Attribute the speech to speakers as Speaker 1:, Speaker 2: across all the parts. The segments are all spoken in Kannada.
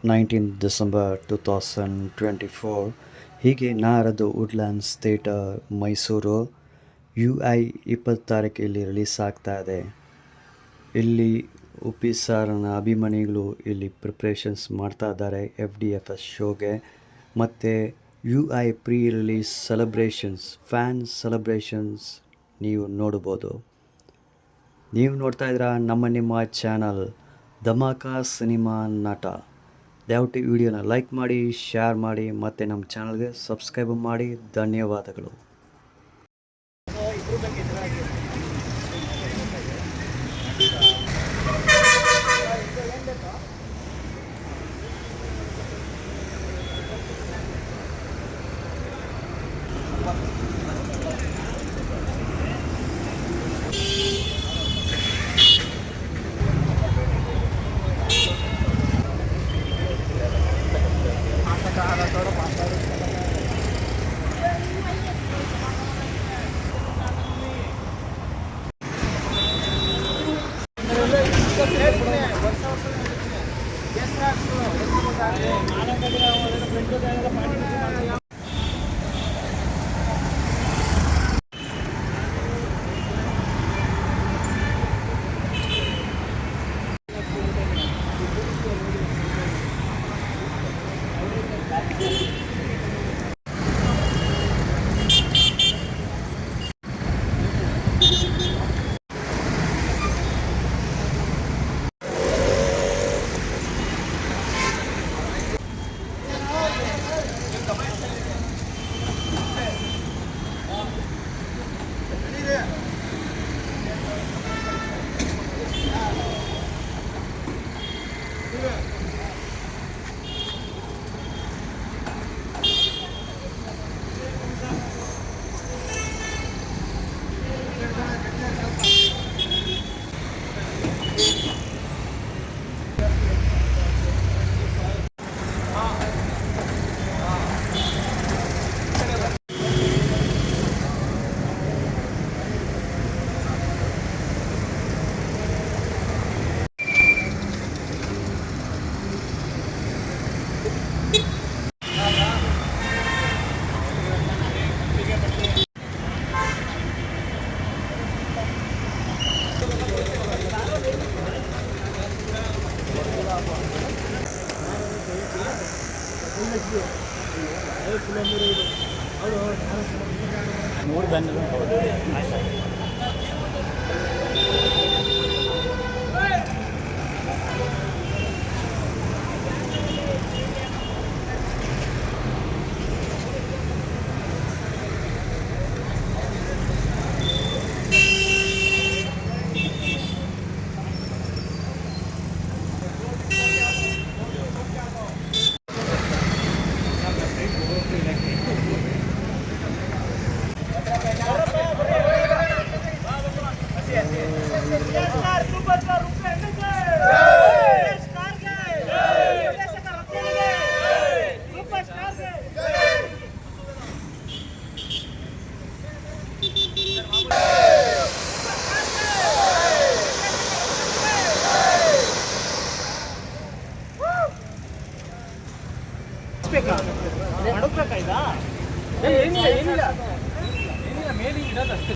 Speaker 1: 19th December 2024. ಹೀಗೆ ನಾರದು ವುಡ್ಲ್ಯಾಂಡ್ಸ್ ಥಿಯೇಟರ್ ಮೈಸೂರು UI 20 ಇಲ್ಲಿ ರಿಲೀಸ್ ಆಗ್ತಾ ಇದೆ. ಇಲ್ಲಿ ಉಪ್ಪಿ ಸಾರನ ಅಭಿಮಾನಿಗಳು ಇಲ್ಲಿ ಪ್ರಿಪ್ರೇಷನ್ಸ್ ಮಾಡ್ತಾ ಇದ್ದಾರೆ FDFS ಶೋಗೆ. ಮತ್ತು UI pre release celebrations fan celebrations ನೀವು ನೋಡ್ಬೋದು. ನೀವು ನೋಡ್ತಾ ಇದ್ದೀರಾ ನಿಮ್ಮ ಚಾನಲ್ ಧಮಾಕ ಸಿನಿಮಾ ನಾಟ. ದಯವಿಟ್ಟು ವಿಡಿಯೋನ ಲೈಕ್ ಮಾಡಿ, ಶೇರ್ ಮಾಡಿ ಮತ್ತು ನಮ್ಮ ಚಾನಲ್ಗೆ ಸಬ್ಸ್ಕ್ರೈಬ್ ಮಾಡಿ. ಧನ್ಯವಾದಗಳು. ಮೂರು ಬ್ಯಾನ್ ಏನಿಲ್ಲ ಮೇಲೆ ಇಡೋದಷ್ಟೇ.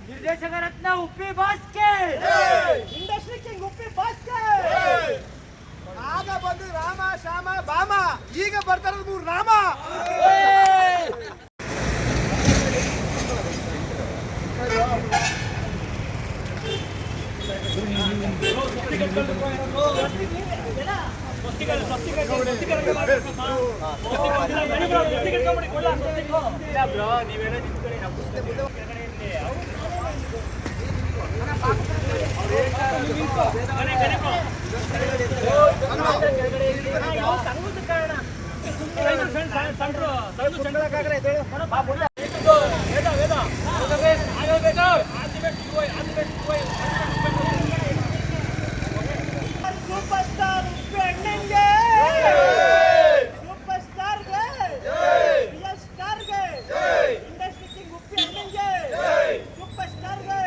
Speaker 2: ನಿರ್ದೇಶಕ ರತ್ನ ಉಪ್ಪಿ ಬಾಸ್ಕೆ, ಇಂಡಸ್ಟ್ರಿ ಕಿಂಗ್ ಉಪ್ಪಿ ಬಾಸ್ಕೆ.
Speaker 3: ಆಗ ಬಂದು ರಾಮ ಶ್ಯಾಮ ಬಾಮ, ಈಗ ಬರ್ತಾರದು ಮೂರು ರಾಮ.
Speaker 2: ಸೂಪರ್ ಸ್ಟಾರ್ ಉಪ್ಪಿ ಅಣ್ಣಂಗೆ, ಸೂಪರ್ ಸ್ಟಾರ್ಗೆ, ರಿಯಲ್ ಸ್ಟಾರ್ಗೆ, ಇಂಡಸ್ಟ್ರಿ ಕಿಂಗ್ ಉಪ್ಪಿ ಅಣ್ಣಂಗೆ, ಸೂಪರ್ ಸ್ಟಾರ್ಗೆ,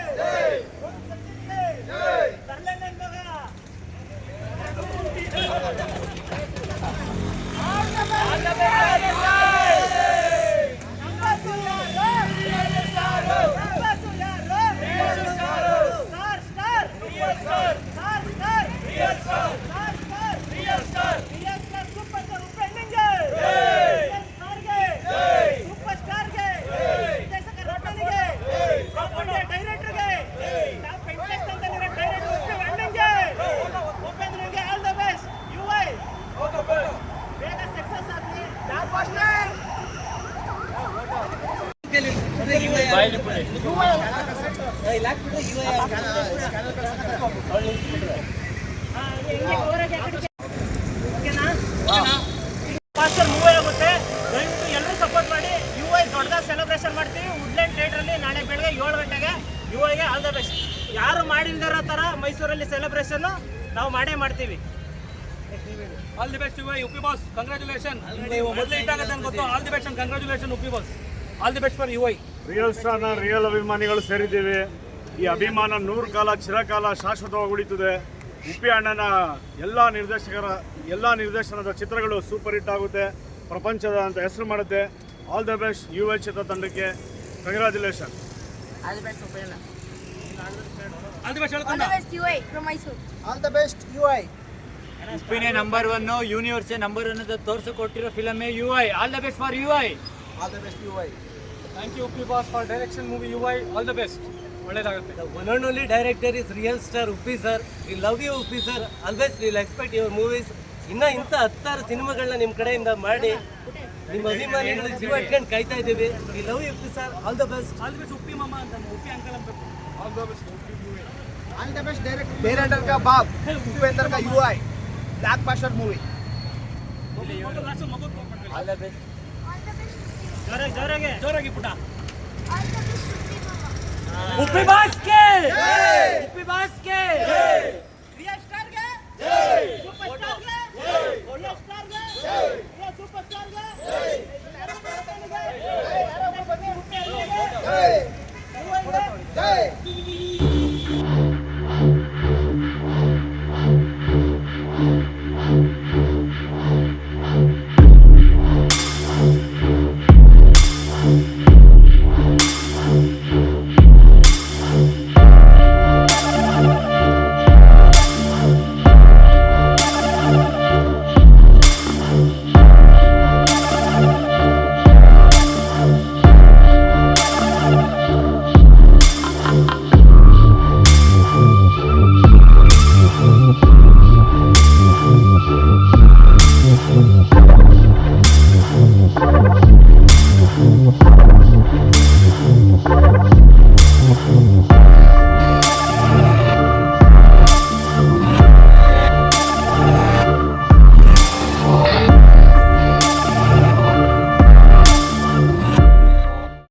Speaker 2: ತರ್ಲೆಣ್ಣನ್ ಮಗ. ಎಲ್ಲರೂ ಸಪೋರ್ಟ್ ಮಾಡಿ. ಯುಐ ದೊಡ್ಡದಾಗಿ ಸೆಲೆಬ್ರೇಷನ್ ಮಾಡ್ತೀವಿ ವುಡ್ಲ್ಯಾಂಡ್ ಥಿಯೇಟರ್ ಅಲ್ಲಿ ನಾಳೆ ಬೆಳಗ್ಗೆ 7 ಗಂಟೆಗೆ. ಯುಐಗೆ ಆಲ್ ದ ಬೆಸ್ಟ್. ಯಾರು ಮಾಡಿಲ್ದಿರೋ ತರ ಮೈಸೂರಲ್ಲಿ ಸೆಲೆಬ್ರೇಷನ್ ನಾವು ಮಾಡೇ ಮಾಡ್ತೀವಿ.
Speaker 4: All the best UI Uppi boss, congratulation. ಮೊದಲೇ ಇಟ್ಟಾಗತ್ತೆ ಅಂತ ಗೊತ್ತು. All the best and congratulation Uppi boss. All the best for UI.
Speaker 5: Real ಸ್ಟಾರ್ನ ರಿಯಲ್ ಅಭಿಮಾನಿಗಳು ಸೇರಿದ್ದೀವಿ. ಈ ಅಭಿಮಾನ 100 ಕಾಲ ಚಿರಕಾಲ ಶಾಶ್ವತವಾಗಿ ಉಳಿತದೆ. ಉಪ್ಪಿ ಅಣ್ಣನ ಎಲ್ಲ ನಿರ್ದೇಶನದ ಚಿತ್ರಗಳು ಸೂಪರ್ ಹಿಟ್ ಆಗುತ್ತೆ, ಪ್ರಪಂಚದ ಅಂತ ಹೆಸರು ಮಾಡುತ್ತೆ. ಆಲ್ ದ ಬೆಸ್ಟ್ ಯುವೈ ಚಿತ್ರತಂಡಕ್ಕೆ, congratulation.
Speaker 4: All the best
Speaker 6: UI from Mysore.
Speaker 3: All the best UI.
Speaker 4: ಉಪ್ಪಿನೇ ನಂಬರ್ 1, ಯೂನಿವರ್ಸೇ ನಂಬರ್ 1 ಅಂತ ತೋರಿಸಿಕೊಟ್ಟಿರೋ ಫಿಲಮೇ UI. All the best for UI.
Speaker 3: All the best UI.
Speaker 4: Thank you Uppi boss for direction movie UI. All the best. ಒಳ್ಳೆಯದಾಗುತ್ತೆ.
Speaker 7: The one and only director is real star Uppi sir. We love you Uppi sir. Always we will expect your movies. ಇನ್ನ ಇಂಥ 10 ಸಿನಿಮಾಗಳನ್ನ ನಿಮ್ಮ ಕಡೆಯಿಂದ ಮಾಡಿ ನಿಮ್ಮ ಅಭಿಮಾನಿಗಳು ಜೀವ ಇಟ್ಕೊಂಡು ಕಾಯ್ತಾ ಇದ್ದೀವಿ. We love you Uppi sir. All the best.
Speaker 4: All the best Uppi ಮಾಮ ಅಂತ, ಉಪ್ಪಿ ಅಂಕಲ್ ಅಂತ.
Speaker 5: All the best UI.
Speaker 3: All the best director का बाप उपेंद्र का UI blockbuster movie.
Speaker 7: All the best.
Speaker 4: ಜೋರಾಗಿ ಪುಟ.
Speaker 6: All the best, Shruti Mama.
Speaker 4: Uppi ಬಾಸ್ಕೆ, Uppi ಬಾಸ್ಕೆ.